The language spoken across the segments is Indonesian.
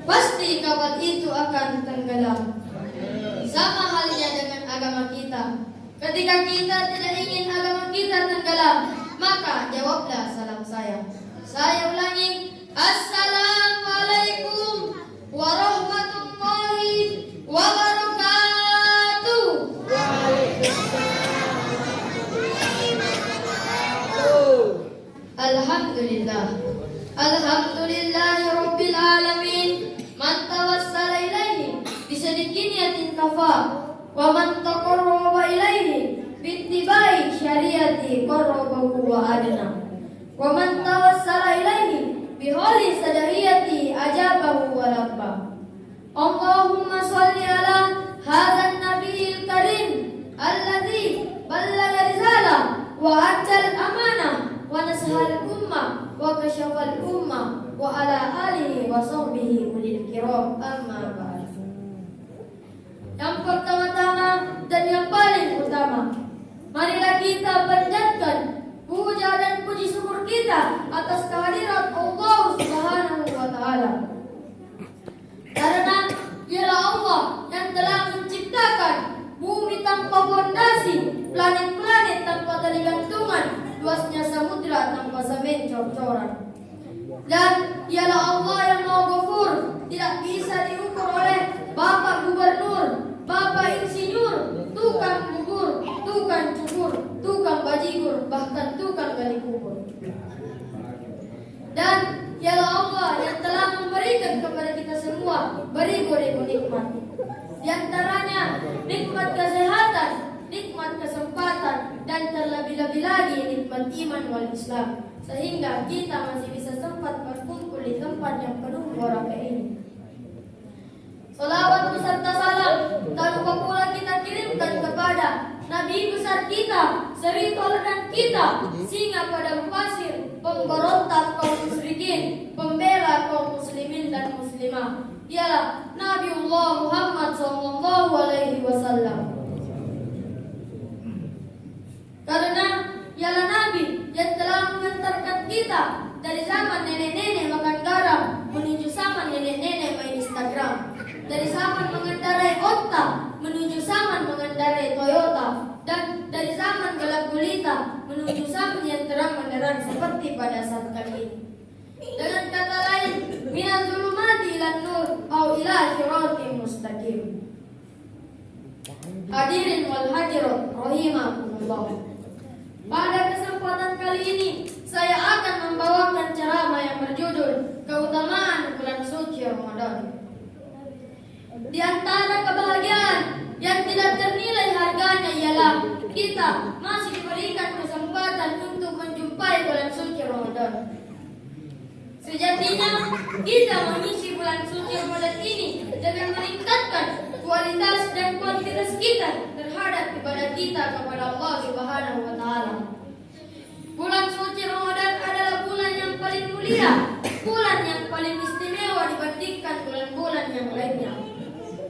pasti kapal itu akan tenggelam. Sama halnya dengan agama kita. Ketika kita tidak ingin agama kita tenggelam, maka jawablah salam saya. Saya ulangi, Assalamualaikum warahmatullahi wabarakatuh. Alhamdulillah. Alhamdulillahi rabbil alamin. Man tawassala ilaihi bisidqin kafa wa man taqarraba ilaihi bittibai syariati qarrabahu wa adna. Wa man tawassala ilaihi biholi sadahiyati ajabahu wa rabba. Allahumma salli ala hadzal nabiyil karim alladzi ballaga risalah wa addal amanah wa nasahal ummah wa kashafal ummah wa ala alihi wa sahbihi ulil kiram, amma ba'd. Yang pertama-tama dan yang paling utama, marilah kita panjatkan puja dan puji syukur kita atas kehadirat Allah Subhanahu wa taala. Karena dialah Allah yang telah menciptakan bumi tanpa fondasi, planet-planet tanpa tali gantungan, luasnya samudra tanpa semen cor-coran. Dan dialah Allah yang Maha Ghafur, tidak bisa diukur oleh Bapak Gubernur, Bapak Insinyur, tukang bubur, tukang cukur, tukang bajigur, bahkan tukang gali kubur. Dan dialah Allah yang telah memberikan kepada kita semua beribu-ribu nikmat. Di antaranya nikmat kesehatan, nikmat kesempatan, dan terlebih-lebih lagi nikmat iman wal Islam, sehingga kita masih bisa sempat berkumpul di tempat yang penuh barokah ini. Salawat beserta salam tak lupa pula kita kirimkan kepada Nabi besar kita, seri toleran kita, singa padang pasir, pemberontak kaum musyrikin, pembela kaum muslimin dan muslimah. Dialah Nabiullah Muhammad sallallahu alaihi wasallam. Karena dialah Nabi yang telah mengantarkan kita dari zaman nenek-nenek makan garam menuju zaman nenek-nenek main Instagram, dari zaman mengendarai onta menuju zaman mengendarai Toyota, dan dari zaman gelap gulita menuju zaman yang terang benderang seperti pada saat kali ini. Dengan kata lain, minaz zulumati ilan nur au ila siratim mustaqim. Hadirin wal hadirat rahimakumullah. Pada kesempatan kali ini saya akan membawakan ceramah yang berjudul keutamaan bulan suci Ramadan. Di antara kebahagiaan yang tidak ternilai harganya ialah kita masih diberikan kesempatan untuk menjumpai bulan suci Ramadan. Sejatinya kita mengisi bulan suci Ramadan ini dengan meningkatkan kualitas dan kuantitas kita terhadap ibadah kita kepada Allah Subhanahu wa taala. Bulan suci Ramadan adalah bulan yang paling mulia, bulan yang paling istimewa dibandingkan bulan-bulan yang lainnya.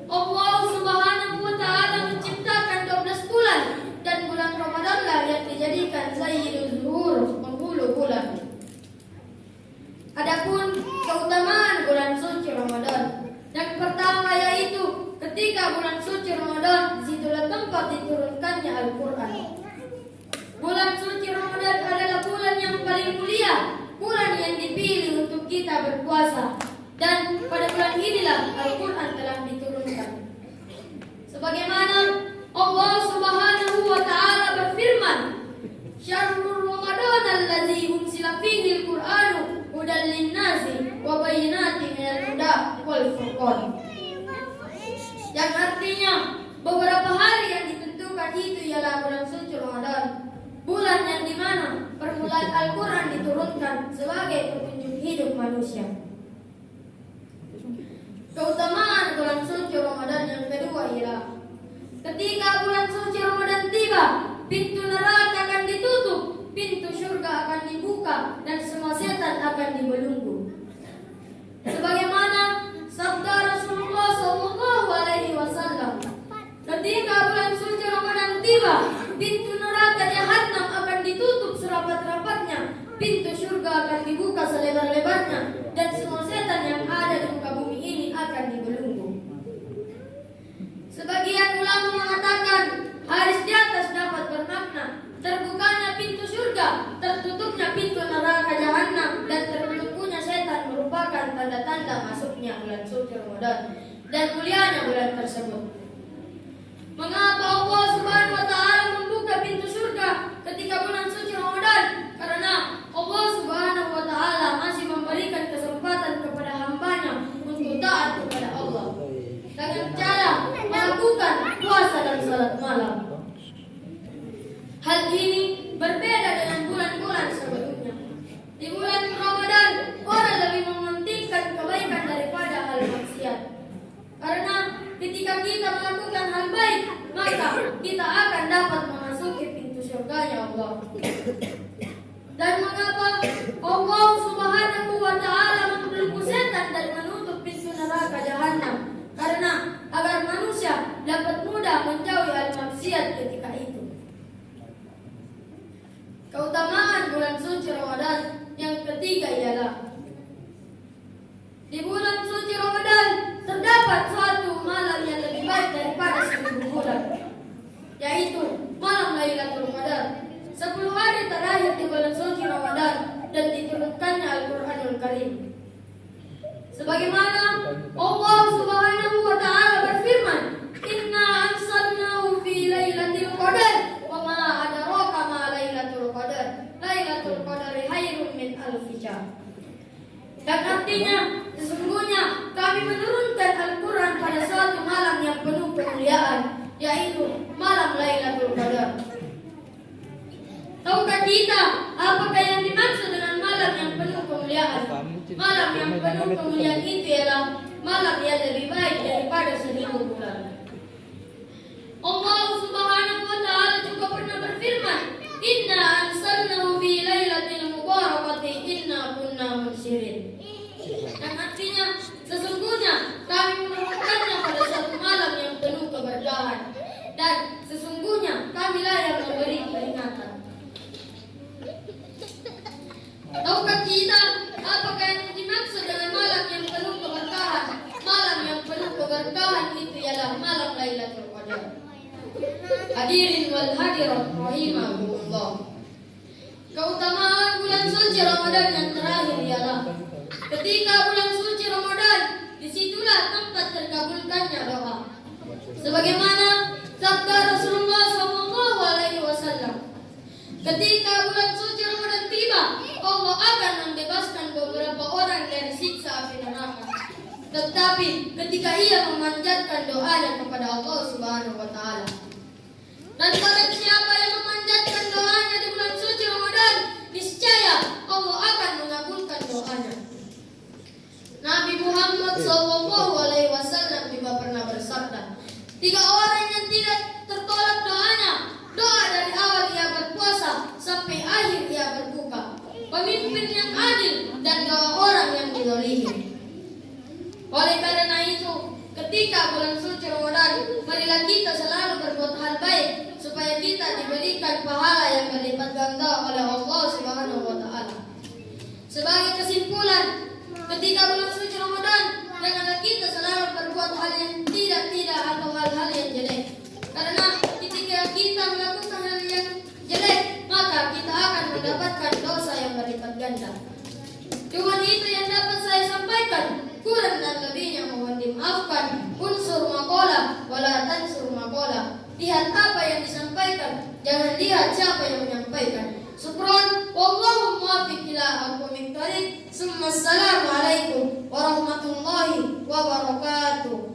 Allah Subhanahu wa taala menciptakan 12 bulan, dan bulan Ramadanlah yang dijadikan sayyidul zuhur, penghulu bulan. Adapun keutamaan bulan suci Ramadan, yang pertama yaitu ketika bulan suci Ramadan, situlah tempat diturunkannya Al-Quran. Bulan suci Ramadan adalah bulan yang paling mulia, bulan yang dipilih untuk kita berpuasa, dan pada bulan inilah Al-Quran telah diturunkan. Sebagaimana Allah Subhanahu wa taala berfirman, "Syahrul Ramadan allazi unzila fihi al-Qur'anu hudan lin-nasi wa bayyinatin minal huda wal furqan." Yang artinya beberapa hari yang ditentukan itu ialah bulan suci Ramadan, bulan yang dimana permulaan Al-Quran diturunkan sebagai petunjuk hidup manusia. Keutamaan bulan suci Ramadan yang kedua ialah ketika bulan suci Ramadan tiba, pintu neraka akan ditutup, pintu surga akan dibuka, dan semua setan akan dibelenggu. Sebagaimana sabda Rasulullah sallallahu alaihi wasallam, ketika bulan suci Ramadan tiba, pintu neraka jahanam akan ditutup serapat-rapatnya, pintu surga akan dibuka selebar-lebarnya, dan semua setan yang ada di muka bumi ini dunia bulan suci Ramadan dan mulianya bulan tersebut. Mengapa Allah Subhanahu wa taala membuka pintu surga ketika bulan suci Ramadan? Karena Allah Subhanahu wa taala masih memberikan kesempatan kepada hambanya untuk taat kepada Allah dengan cara melakukan puasa dan salat malam. Hal ini berbeda dengan bulan-bulan sebelumnya. Di bulan Ramadan, orang lebih mementingkan kebaikan daripada hal maksiat. Karena ketika kita melakukan hal baik, maka kita akan dapat memasuki pintu surganya Allah. Dan mengapa Allah Subhanahu wa taala membelenggu setan dan menutup pintu neraka jahanam? Karena agar manusia dapat mudah menjauhi hal maksiat ketika itu. Keutamaan bulan suci Ramadan yang ketiga ialah di bulan suci Ramadan terdapat suatu malam yang lebih baik daripada 1000 bulan, yaitu malam Lailatul Qadar. 10 hari terakhir di bulan suci Ramadan dan diturunkannya Al-Qur'anul Karim. Sebagaimana Allah Subhanahu wa taala berfirman, "Inna anzalnahu fi lailatul qadar wa ma adraka ma lailatul qadar. Lailatul qadari khairun min alfi syahr." Dan artinya, sesungguhnya kami menurunkan Al-Qur'an pada suatu malam yang penuh kemuliaan, yaitu malam Lailatul Qadar. Tahukah kita apakah yang dimaksud dengan malam yang penuh kemuliaan? Malam yang penuh kemuliaan itu ialah malam yang lebih baik daripada 1000 bulan. Allah Subhanahu wa taala juga pernah berfirman, "Inna anzalnahu fi lailatul mubarakati inna kunna munsyirin." Dan artinya, sesungguhnya kami menurunkannya pada suatu malam yang penuh keberkahan, dan sesungguhnya kamilah yang memberi peringatan. Tahukah kita apakah yang dimaksud dengan malam yang penuh keberkahan? Malam yang penuh keberkahan itu ialah malam Lailatul Qadar. Hadirin wal hadirat rahimahumullah. Keutamaan bulan suci Ramadan yang terakhir ialah ketika bulan suci Ramadan, disitulah tempat terkabulkannya doa. Sebagaimana sabda Rasulullah SAW, ketika bulan suci Ramadan tiba, Allah akan membebaskan beberapa orang dari siksa api neraka. Tetapi ketika ia memanjatkan doanya kepada Allah Subhanahu wa taala. Dan barang siapa yang memanjatkan doanya di bulan suci Ramadan, niscaya Allah akan mengabulkan doanya. Nabi Muhammad SAW juga pernah bersabda, 3 orang yang tidak tertolak doanya, doa dari awal ia berpuasa sampai akhir ia berbuka, pemimpin yang adil, dan doa orang yang dizalimi. Oleh karena itu, ketika bulan suci Ramadan, marilah kita selalu berbuat hal baik supaya kita diberikan pahala yang berlipat ganda oleh Allah Subhanahu wa taala. Sebagai kesimpulan, ketika bulan suci Ramadan, janganlah kita selalu berbuat hal yang tidak atau hal-hal yang jelek. Karena ketika kita melakukan hal yang jelek, maka kita akan mendapatkan dosa yang berlipat ganda. Cuma itu yang dapat saya sampaikan. Kurang dan lebihnya mohon dimaafkan. Unsur maqala wala tansur maqala. Lihat apa yang disampaikan, jangan lihat siapa yang menyampaikan. Syukron, wallahu muwaffiq ila aqwamit thoriq. Assalamualaikum warahmatullahi wabarakatuh.